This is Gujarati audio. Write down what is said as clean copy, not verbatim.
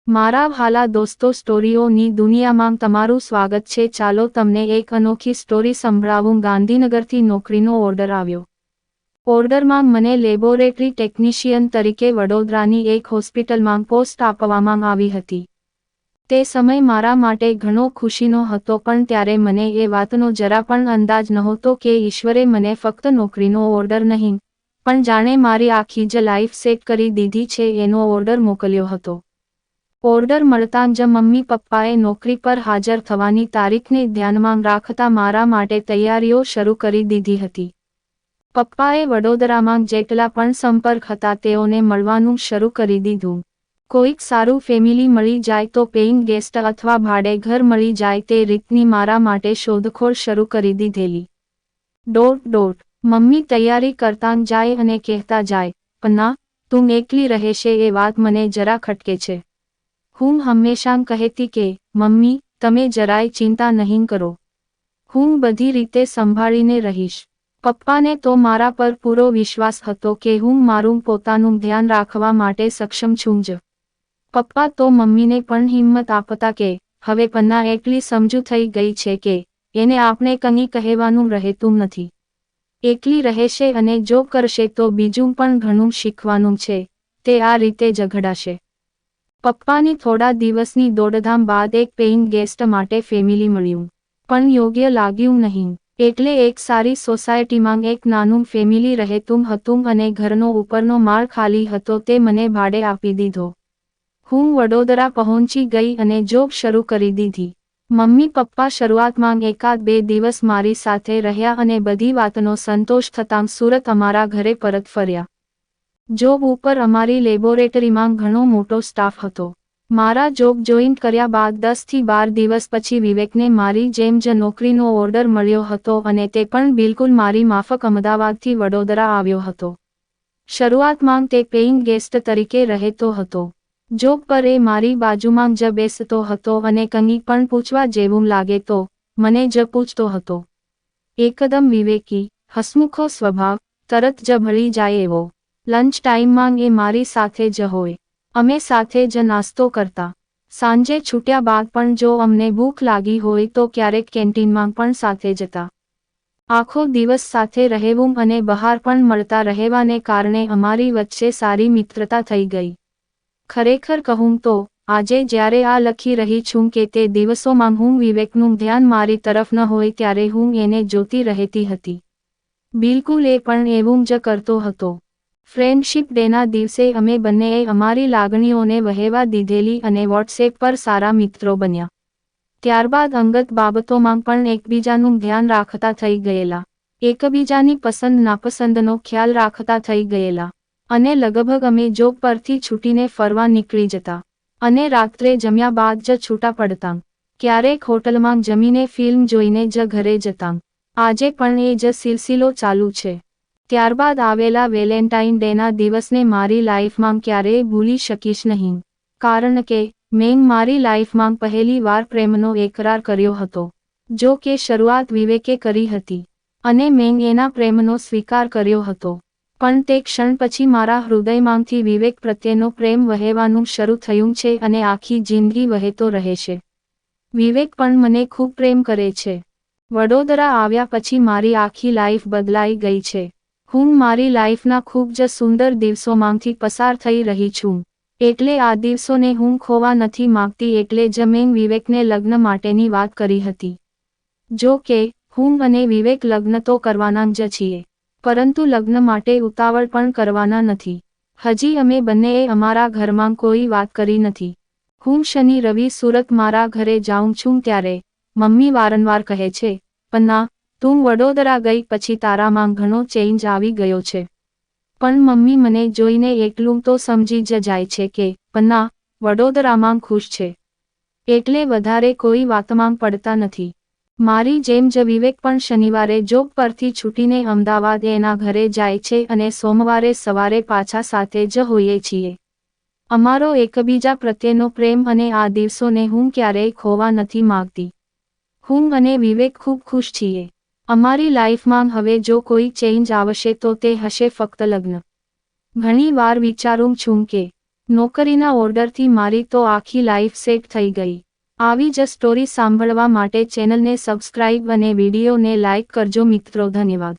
મારા વહાલા દોસ્તો, સ્ટોરીઓની દુનિયામાં તમારું સ્વાગત છે। ચાલો તમને એક અનોખી સ્ટોરી સંભળાવું। ગાંધીનગરથી નોકરીનો ઓર્ડર આવ્યો। ઓર્ડરમાં મને લેબોરેટરી ટેકનિશિયન તરીકે વડોદરાની એક હોસ્પિટલમાં પોસ્ટ આપવામાં આવી હતી। તે સમય મારા માટે ઘણો ખુશીનો હતો, પણ ત્યારે મને એ વાતનો જરા પણ અંદાજ નહોતો કે ઈશ્વરે મને ફક્ત નોકરીનો ઓર્ડર નહીં, પણ જાણે મારી આખી જ લાઈફ સેટ કરી દીધી છે એનો ઓર્ડર મોકલ્યો હતો। ઓર્ડર મળતાં જ મમ્મી પપ્પાએ નોકરી પર હાજર થવાની તારીખને ધ્યાનમાં રાખતા મારા માટે તૈયારીઓ શરૂ કરી દીધી હતી। પપ્પાએ વડોદરામાં જેટલા પણ સંપર્ક હતા તેઓને મળવાનું શરૂ કરી દીધું। કોઈક સારું ફેમિલી મળી જાય તો પેઇંગ ગેસ્ટ અથવા ભાડે ઘર મળી જાય તે રીતની મારા માટે શોધખોળ શરૂ કરી દીધેલી। મમ્મી તૈયારી કરતાં જાય અને કહેતા જાય, "પન્ના, તું એકલી રહેશે એ વાત મને જરા ખટકે છે।" હું હંમેશા કહેતી કે, "મમ્મી, તમે જરાય ચિંતા નહીં કરો, હું બધી રીતે સંભાળીને રહીશ।" પપ્પાને તો મારા પર પૂરો વિશ્વાસ હતો કે હું મારું પોતાનું ધ્યાન રાખવા માટે સક્ષમ છું જ। પપ્પા તો મમ્મીને પણ હિંમત આપતા કે, "હવે પન્ના એટલી સમજુ થઈ ગઈ છે કે એને આપણે કંઈ કહેવાનું રહેતું નથી। એકલી રહેશે અને જો કરશે તો બીજું પણ ઘણું શીખવાનું છે, તે આ રીતે જ ઘડાશે।" પપ્પાની થોડા દિવસની દોડધામ બાદ એક પેઇંગ ગેસ્ટ માટે ફેમિલી મળ્યું, પણ યોગ્ય લાગ્યું નહીં, એટલે એક સારી સોસાયટીમાં એક નાનું ફેમિલી રહેતું હતું અને ઘરનો ઉપરનો માળ ખાલી હતો તે મને ભાડે આપી દીધો। હું વડોદરા પહોંચી ગઈ અને જોબ શરૂ કરી દીધી। મમ્મી પપ્પા શરૂઆતમાં એકાદ બે દિવસ મારી સાથે રહ્યા અને બધી વાતનો સંતોષ થતાં સુરત અમારા ઘરે પરત ફર્યા। જોબ ઉપર અમારી લેબોરેટરીમાં ઘણો મોટો સ્ટાફ હતો। મારા જોબ જોઈન કર્યા બાદ 10 થી 12 દિવસ પછી વિવેકને મારી જેમ જ નોકરીનો ઓર્ડર મળ્યો હતો અને તે પણ બિલકુલ મારી માફક અમદાવાદથી વડોદરા આવ્યો હતો। શરૂઆતમાં તે પેઇંગ ગેસ્ટ તરીકે રહેતો હતો। જોબ પર એ મારી બાજુમાં જ બેસતો હતો અને કંઈ પણ પૂછવા જેવું લાગે તો મને જ પૂછતો હતો। એકદમ વિવેકી, હસમુખો સ્વભાવ, તરત જ ભળી જાય એવો। લંચ ટાઈમમાં એ મારી સાથે જ હોય, અમે સાથે જ નાસ્તો કરતા। સાંજે છૂટ્યા બાદ પણ જો અમને ભૂખ લાગી હોય તો ક્યારેક કેન્ટીનમાં પણ સાથે જતા। આખો દિવસ સાથે રહેવું અને બહાર પણ મળતા રહેવાને કારણે અમારી વચ્ચે સારી મિત્રતા થઈ ગઈ। ખરેખર કહું તો આજે જ્યારે આ લખી રહી છું કે તે દિવસોમાં હું વિવેકનું ધ્યાન મારી તરફ ન હોય ત્યારે હું એને જોતી રહેતી હતી। બિલકુલ એ પણ એવું જ કરતો હતો। ફ્રેન્ડશિપ ડેના દિવસે અમે બંનેએ અમારી લાગણીઓને વહેવા દીધેલી અને વોટ્સએપ પર સારા મિત્રો બન્યા। ત્યારબાદ અંગત બાબતોમાં પણ એકબીજાનું ધ્યાન રાખતા થઈ ગયેલા, એકબીજાની પસંદ નાપસંદનો ખ્યાલ રાખતા થઈ ગયેલા અને લગભગ અમે જોબ પરથી છૂટીને ફરવા નીકળી જતા અને રાત્રે જમ્યા બાદ જ છૂટા પડતાં। ક્યારેક હોટલમાં જમીને ફિલ્મ જોઈને જ ઘરે જતાં। આજે પણ એ જ સિલસિલો ચાલુ છે। ત્યારબાદ આવેલા વેલેન્ટાઇન ડેના દિવસને મારી લાઈફમાં ક્યારેય ભૂલી શકીશ નહીં, કારણ કે મેં મારી લાઈફમાં પહેલી વાર પ્રેમનો એકરાર કર્યો હતો। જો કે શરૂઆત વિવેકે કરી હતી અને મેં એના પ્રેમનો સ્વીકાર કર્યો હતો, પણ તે ક્ષણ પછી મારા હૃદયમાંથી વિવેક પ્રત્યેનો પ્રેમ વહેવાનું શરૂ થયું છે અને આખી જિંદગી વહેતો રહેશે। વિવેક પણ મને ખૂબ પ્રેમ કરે છે। વડોદરા આવ્યા પછી મારી આખી લાઈફ બદલાઈ ગઈ છે। હું મારી લાઈફના ખૂબ જ સુંદર દિવસોમાંથી પસાર થઈ રહી છું, એટલે આ દિવસોને હું ખોવા નથી માંગતી, એટલે જ મેં વિવેકને લગ્ન માટેની વાત કરી હતી। જો કે હું અને વિવેક લગ્ન તો કરવાના જ છીએ, પરંતુ લગ્ન માટે ઉતાવળ પણ કરવાના નથી। હજી અમે બંનેએ અમારા ઘરમાં કોઈ વાત કરી નથી। હું શનિ રવિ સુરત મારા ઘરે જાઉં છું ત્યારે મમ્મી વારંવાર કહે છે, "પન્ના, તું વડોદરા ગઈ પછી તારામાં ઘણો ચેન્જ આવી ગયો છે।" પણ મમ્મી મને જોઈને એટલું તો સમજી જ જાય છે કે પન્ના વડોદરામાં ખુશ છે, એટલે વધારે કોઈ વાતમાં પડતા નથી। મારી જેમ જ વિવેક પણ શનિવારે જોબ પરથી છૂટીને અમદાવાદ એના ઘરે જાય છે અને સોમવારે સવારે પાછા સાથે જ હોઈએ છીએ। અમારો એકબીજા પ્રત્યેનો પ્રેમ અને આ દિવસોને હું ક્યારેય ખોવા નથી માંગતી। હું અને વિવેક ખૂબ ખુશ છીએ। અમારી લાઈફમાં હવે જો કોઈ ચેન્જ આવશે તો તે હશે ફક્ત લગ્ન। ઘણી વાર વિચારું છું કે નોકરીના ઓર્ડરથી મારી તો આખી લાઈફ સેટ થઈ ગઈ. આવી જ સ્ટોરી સાંભળવા માટે ચેનલને સબસ્ક્રાઇબ અને વિડીયોને લાઇક કરજો મિત્રો. ધન્યવાદ.